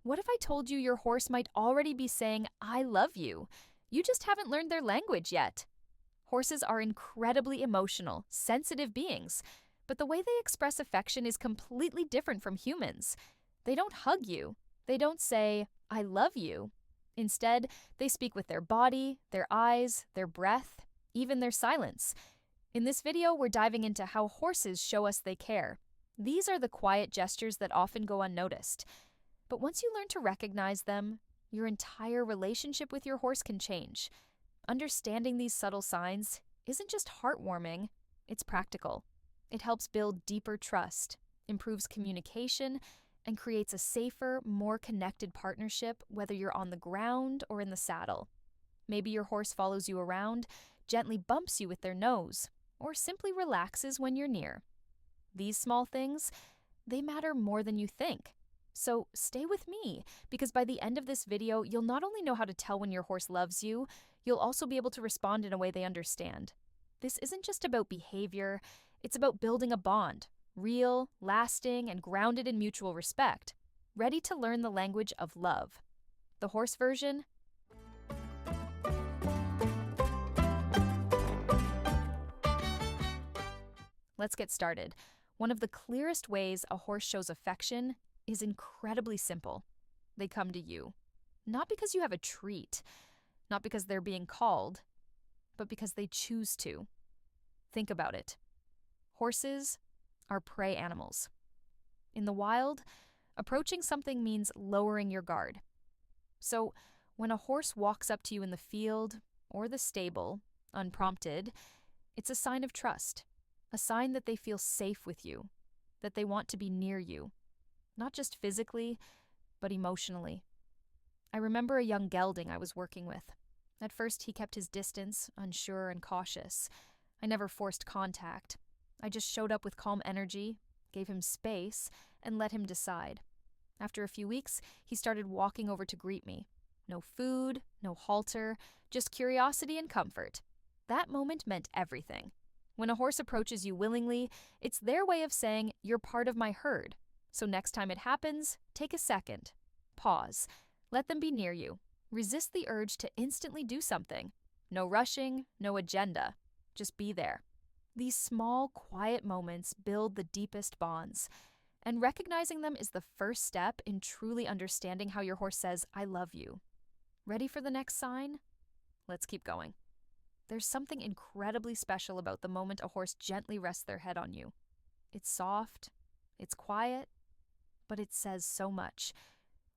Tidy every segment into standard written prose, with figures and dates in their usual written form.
What if I told you your horse might already be saying, I love you? You just haven't learned their language yet. Horses are incredibly emotional, sensitive beings, but the way they express affection is completely different from humans. They don't hug you. They don't say, I love you. Instead, they speak with their body, their eyes, their breath, even their silence. In this video, we're diving into how horses show us they care. These are the quiet gestures that often go unnoticed. But once you learn to recognize them, your entire relationship with your horse can change. Understanding these subtle signs isn't just heartwarming, it's practical. It helps build deeper trust, improves communication, and creates a safer, more connected partnership whether you're on the ground or in the saddle. Maybe your horse follows you around, gently bumps you with their nose, or simply relaxes when you're near. These small things, they matter more than you think. So stay with me, because by the end of this video, you'll not only know how to tell when your horse loves you, you'll also be able to respond in a way they understand. This isn't just about behavior, it's about building a bond, real, lasting, and grounded in mutual respect, ready to learn the language of love. The horse version? Let's get started. One of the clearest ways a horse shows affection is incredibly simple. They come to you. Not because you have a treat, not because they're being called, but because they choose to. Think about it. Horses are prey animals. In the wild, approaching something means lowering your guard. So, when a horse walks up to you in the field or the stable, unprompted, it's a sign of trust, a sign that they feel safe with you, that they want to be near you. Not just physically, but emotionally. I remember a young gelding I was working with. At first, he kept his distance, unsure and cautious. I never forced contact. I just showed up with calm energy, gave him space, and let him decide. After a few weeks, he started walking over to greet me. No food, no halter, just curiosity and comfort. That moment meant everything. When a horse approaches you willingly, it's their way of saying, you're part of my herd. So next time it happens, take a second. Pause. Let them be near you. Resist the urge to instantly do something. No rushing, no agenda. Just be there. These small, quiet moments build the deepest bonds. And recognizing them is the first step in truly understanding how your horse says, I love you. Ready for the next sign? Let's keep going. There's something incredibly special about the moment a horse gently rests their head on you. It's soft. It's quiet. But it says so much.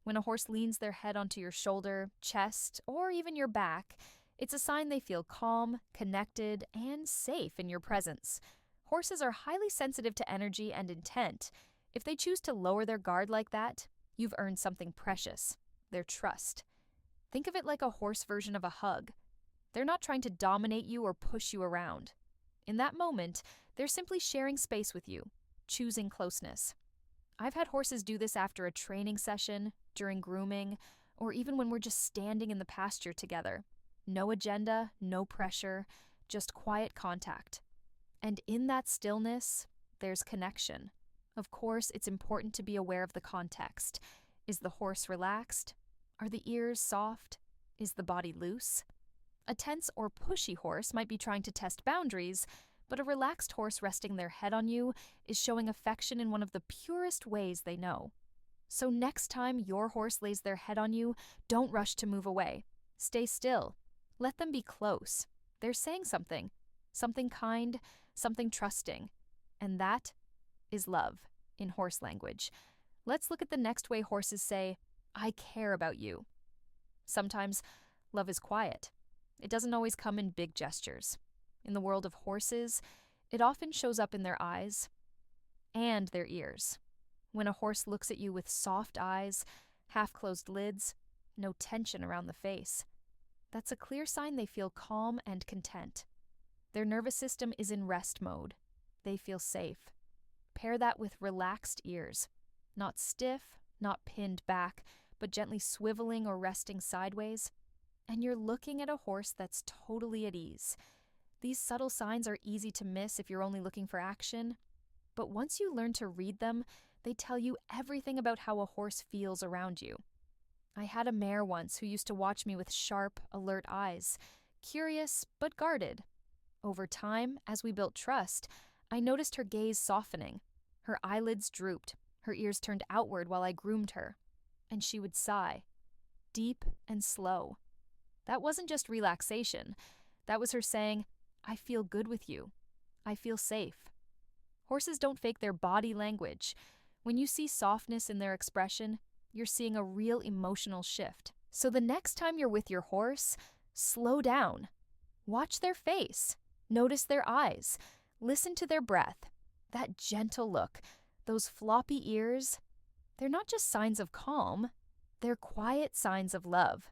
When a horse leans their head onto your shoulder, chest, or even your back, it's a sign they feel calm, connected, and safe in your presence. Horses are highly sensitive to energy and intent. If they choose to lower their guard like that, you've earned something precious, their trust. Think of it like a horse version of a hug. They're not trying to dominate you or push you around. In that moment, they're simply sharing space with you, choosing closeness. I've had horses do this after a training session, during grooming, or even when we're just standing in the pasture together. No agenda, no pressure, just quiet contact. And in that stillness, there's connection. Of course, it's important to be aware of the context. Is the horse relaxed? Are the ears soft? Is the body loose? A tense or pushy horse might be trying to test boundaries, but a relaxed horse resting their head on you is showing affection in one of the purest ways they know. So next time your horse lays their head on you, don't rush to move away. Stay still. Let them be close. They're saying something. Something kind, something trusting. And that is love in horse language. Let's look at the next way horses say, I care about you. Sometimes love is quiet. It doesn't always come in big gestures. In the world of horses, it often shows up in their eyes and their ears. When a horse looks at you with soft eyes, half-closed lids, no tension around the face, that's a clear sign they feel calm and content. Their nervous system is in rest mode. They feel safe. Pair that with relaxed ears, not stiff, not pinned back, but gently swiveling or resting sideways, and you're looking at a horse that's totally at ease. These subtle signs are easy to miss if you're only looking for action, but once you learn to read them, they tell you everything about how a horse feels around you. I had a mare once who used to watch me with sharp, alert eyes, curious but guarded. Over time, as we built trust, I noticed her gaze softening. Her eyelids drooped, her ears turned outward while I groomed her, and she would sigh, deep and slow. That wasn't just relaxation. That was her saying, "I feel good with you. I feel safe." Horses don't fake their body language. When you see softness in their expression, you're seeing a real emotional shift. So the next time you're with your horse, slow down. Watch their face. Notice their eyes. Listen to their breath. That gentle look, those floppy ears, they're not just signs of calm, they're quiet signs of love.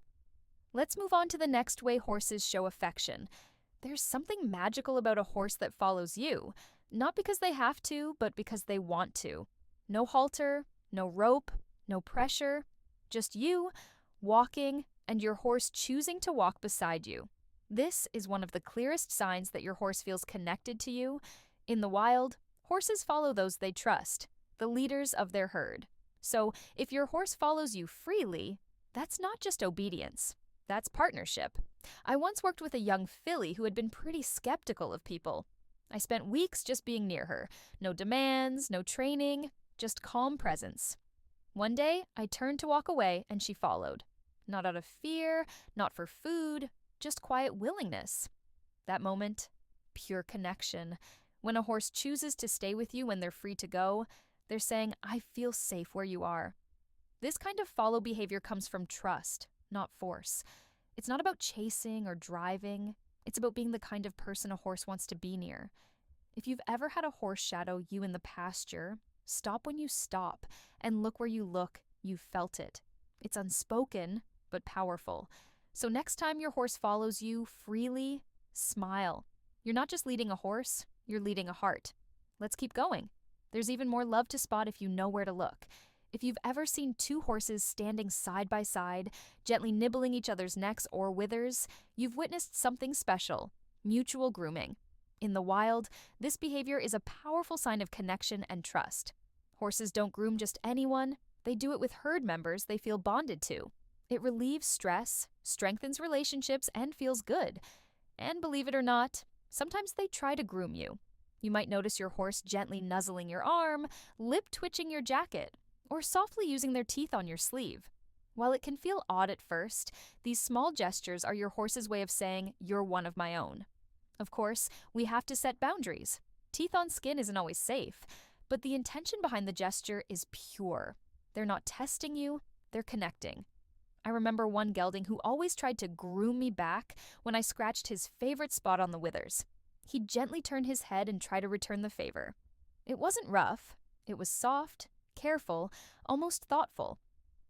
Let's move on to the next way horses show affection. There's something magical about a horse that follows you, not because they have to, but because they want to. No halter, no rope, no pressure, just you, walking, and your horse choosing to walk beside you. This is one of the clearest signs that your horse feels connected to you. In the wild, horses follow those they trust, the leaders of their herd. So if your horse follows you freely, that's not just obedience, that's partnership. I once worked with a young filly who had been pretty skeptical of people. I spent weeks just being near her. No demands, no training, just calm presence. One day, I turned to walk away and she followed. Not out of fear, not for food, just quiet willingness. That moment, pure connection. When a horse chooses to stay with you when they're free to go, they're saying, "I feel safe where you are." This kind of follow behavior comes from trust, not force. It's not about chasing or driving. It's about being the kind of person a horse wants to be near. If you've ever had a horse shadow you in the pasture, stop when you stop and look where you look. You felt it. It's unspoken, but powerful. So next time your horse follows you freely, smile. You're not just leading a horse, you're leading a heart. Let's keep going. There's even more love to spot if you know where to look. If you've ever seen two horses standing side by side, gently nibbling each other's necks or withers, you've witnessed something special, mutual grooming. In the wild, this behavior is a powerful sign of connection and trust. Horses don't groom just anyone, they do it with herd members they feel bonded to. It relieves stress, strengthens relationships, and feels good. And believe it or not, sometimes they try to groom you. You might notice your horse gently nuzzling your arm, lip twitching your jacket, or softly using their teeth on your sleeve. While it can feel odd at first, these small gestures are your horse's way of saying, "You're one of my own." Of course, we have to set boundaries. Teeth on skin isn't always safe, but the intention behind the gesture is pure. They're not testing you, they're connecting. I remember one gelding who always tried to groom me back when I scratched his favorite spot on the withers. He'd gently turn his head and try to return the favor. It wasn't rough, it was soft, careful, almost thoughtful.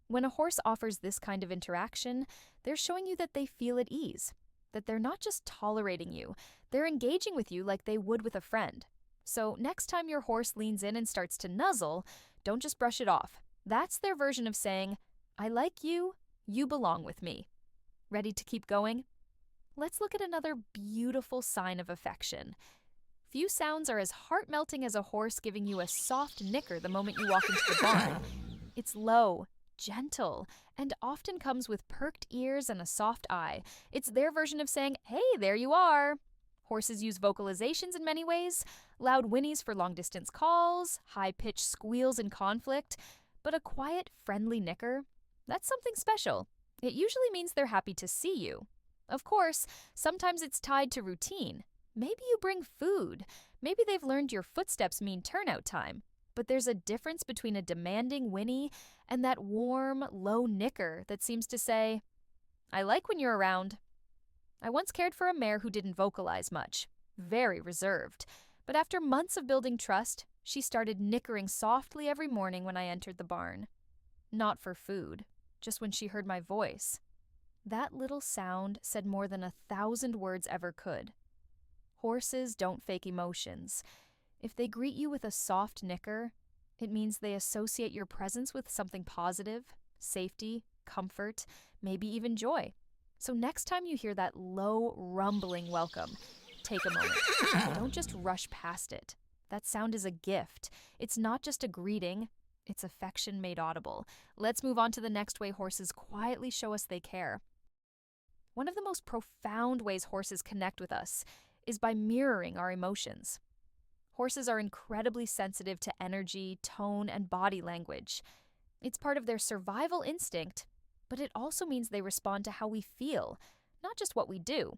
When a horse offers this kind of interaction, they're showing you that they feel at ease, that they're not just tolerating you, they're engaging with you like they would with a friend. So next time your horse leans in and starts to nuzzle, don't just brush it off. That's their version of saying, "I like you, you belong with me." Ready to keep going? Let's look at another beautiful sign of affection. Few sounds are as heart-melting as a horse giving you a soft nicker the moment you walk into the barn. It's low, gentle, and often comes with perked ears and a soft eye. It's their version of saying, "Hey, there you are." Horses use vocalizations in many ways, loud whinnies for long-distance calls, high-pitched squeals in conflict, but a quiet, friendly nicker, that's something special. It usually means they're happy to see you. Of course, sometimes it's tied to routine. Maybe you bring food. Maybe they've learned your footsteps mean turnout time. But there's a difference between a demanding whinny and that warm, low nicker that seems to say, "I like when you're around." I once cared for a mare who didn't vocalize much, very reserved. But after months of building trust, she started nickering softly every morning when I entered the barn. Not for food, just when she heard my voice. That little sound said more than 1,000 words ever could. Horses don't fake emotions. If they greet you with a soft nicker, it means they associate your presence with something positive, safety, comfort, maybe even joy. So next time you hear that low, rumbling welcome, take a moment. Don't just rush past it. That sound is a gift. It's not just a greeting, It's affection made audible. Let's move on to the next way horses quietly show us they care. One of the most profound ways horses connect with us is by mirroring our emotions. Horses are incredibly sensitive to energy, tone, and body language. It's part of their survival instinct, but it also means they respond to how we feel, not just what we do.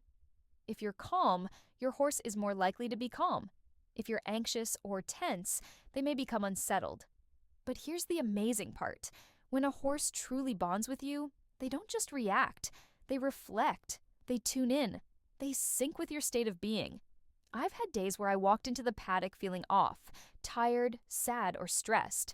If you're calm, your horse is more likely to be calm. If you're anxious or tense, they may become unsettled. But here's the amazing part. When a horse truly bonds with you, they don't just react. They reflect. They tune in. They sync with your state of being. I've had days where I walked into the paddock feeling off, tired, sad, or stressed.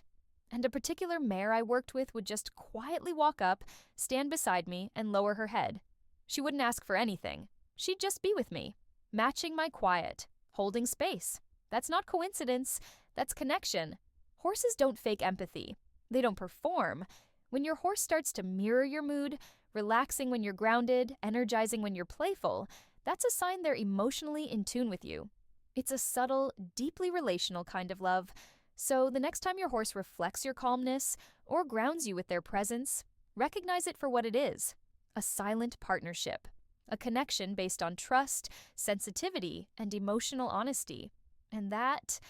And a particular mare I worked with would just quietly walk up, stand beside me, and lower her head. She wouldn't ask for anything. She'd just be with me, matching my quiet, holding space. That's not coincidence. That's connection. Horses don't fake empathy. They don't perform. When your horse starts to mirror your mood, relaxing when you're grounded, energizing when you're playful, that's a sign they're emotionally in tune with you. It's a subtle, deeply relational kind of love. So the next time your horse reflects your calmness or grounds you with their presence, recognize it for what it is: a silent partnership, a connection based on trust, sensitivity, and emotional honesty. And that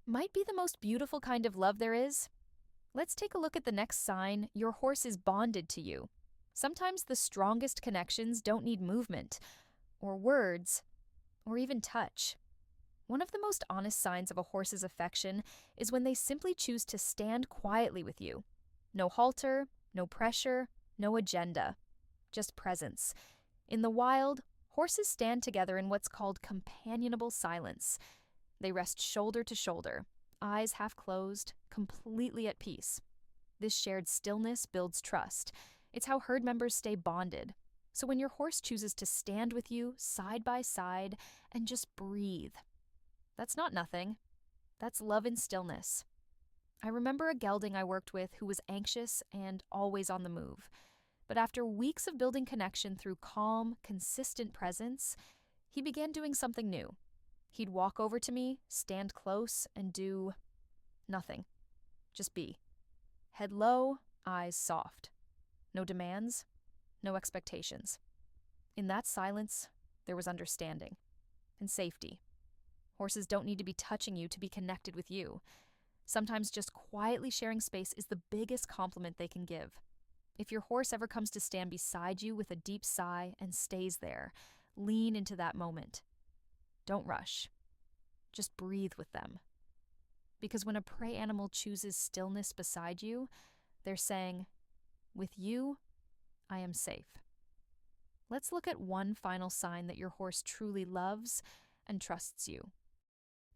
might be the most beautiful kind of love there is. Let's take a look at the next sign your horse is bonded to you. Sometimes the strongest connections don't need movement, or words, or even touch. One of the most honest signs of a horse's affection is when they simply choose to stand quietly with you. No halter, no pressure, no agenda, just presence. In the wild, horses stand together in what's called companionable silence. They rest shoulder to shoulder, eyes half closed, completely at peace. This shared stillness builds trust. It's how herd members stay bonded. So when your horse chooses to stand with you side by side and just breathe, that's not nothing. That's love in stillness. I remember a gelding I worked with who was anxious and always on the move. But after weeks of building connection through calm, consistent presence, he began doing something new. He'd walk over to me, stand close, and do nothing. Just be. Head low, eyes soft. No demands, no expectations. In that silence, there was understanding and safety. Horses don't need to be touching you to be connected with you. Sometimes just quietly sharing space is the biggest compliment they can give. If your horse ever comes to stand beside you with a deep sigh and stays there, lean into that moment. Don't rush. Just breathe with them. Because when a prey animal chooses stillness beside you, they're saying, "With you, I am safe." Let's look at one final sign that your horse truly loves and trusts you.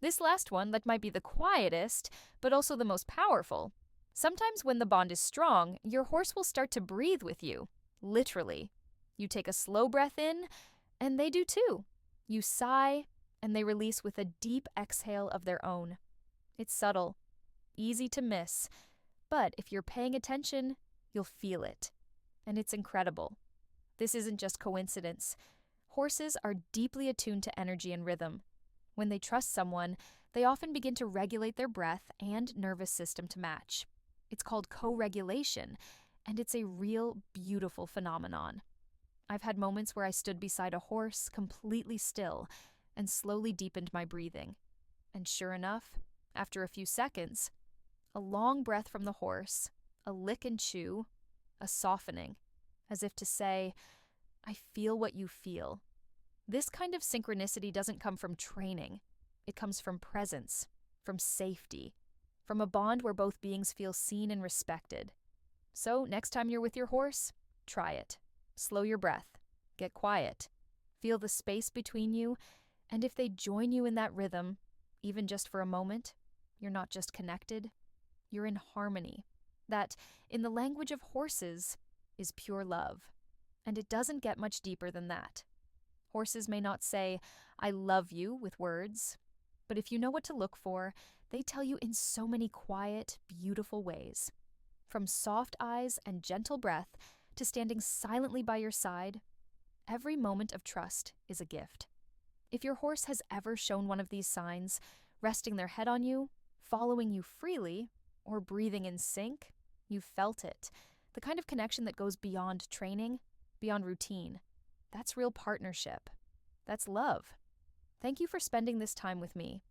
This last one that might be the quietest, but also the most powerful. Sometimes when the bond is strong, your horse will start to breathe with you, literally. You take a slow breath in, and they do too. You sigh, and they release with a deep exhale of their own. It's subtle, easy to miss, but if you're paying attention, you'll feel it. And it's incredible. This isn't just coincidence. Horses are deeply attuned to energy and rhythm. When they trust someone, they often begin to regulate their breath and nervous system to match. It's called co-regulation, and it's a real, beautiful phenomenon. I've had moments where I stood beside a horse, completely still, and slowly deepened my breathing. And sure enough, after a few seconds, a long breath from the horse, a lick and chew, a softening, as if to say, "I feel what you feel." This kind of synchronicity doesn't come from training. It comes from presence, from safety, from a bond where both beings feel seen and respected. So next time you're with your horse, try it. Slow your breath. Get quiet. Feel the space between you, and if they join you in that rhythm, even just for a moment, you're not just connected, you're in harmony. That, in the language of horses, is pure love. And it doesn't get much deeper than that. Horses may not say, "I love you," with words, but if you know what to look for, they tell you in so many quiet, beautiful ways. From soft eyes and gentle breath to standing silently by your side, every moment of trust is a gift. If your horse has ever shown one of these signs, resting their head on you, following you freely, or breathing in sync, you felt it. The kind of connection that goes beyond training, beyond routine. That's real partnership. That's love. Thank you for spending this time with me,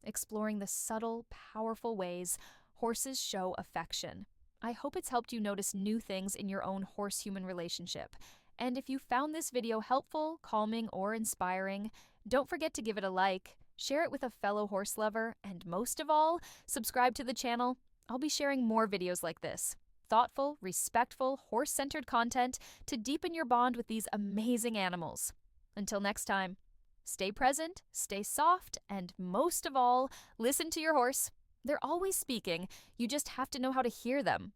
exploring the subtle, powerful ways horses show affection. I hope it's helped you notice new things in your own horse-human relationship. And if you found this video helpful, calming, or inspiring, don't forget to give it a like, share it with a fellow horse lover, and most of all, subscribe to the channel. I'll be sharing more videos like this. Thoughtful, respectful, horse-centered content to deepen your bond with these amazing animals. Until next time, stay present, stay soft, and most of all, listen to your horse. They're always speaking. You just have to know how to hear them.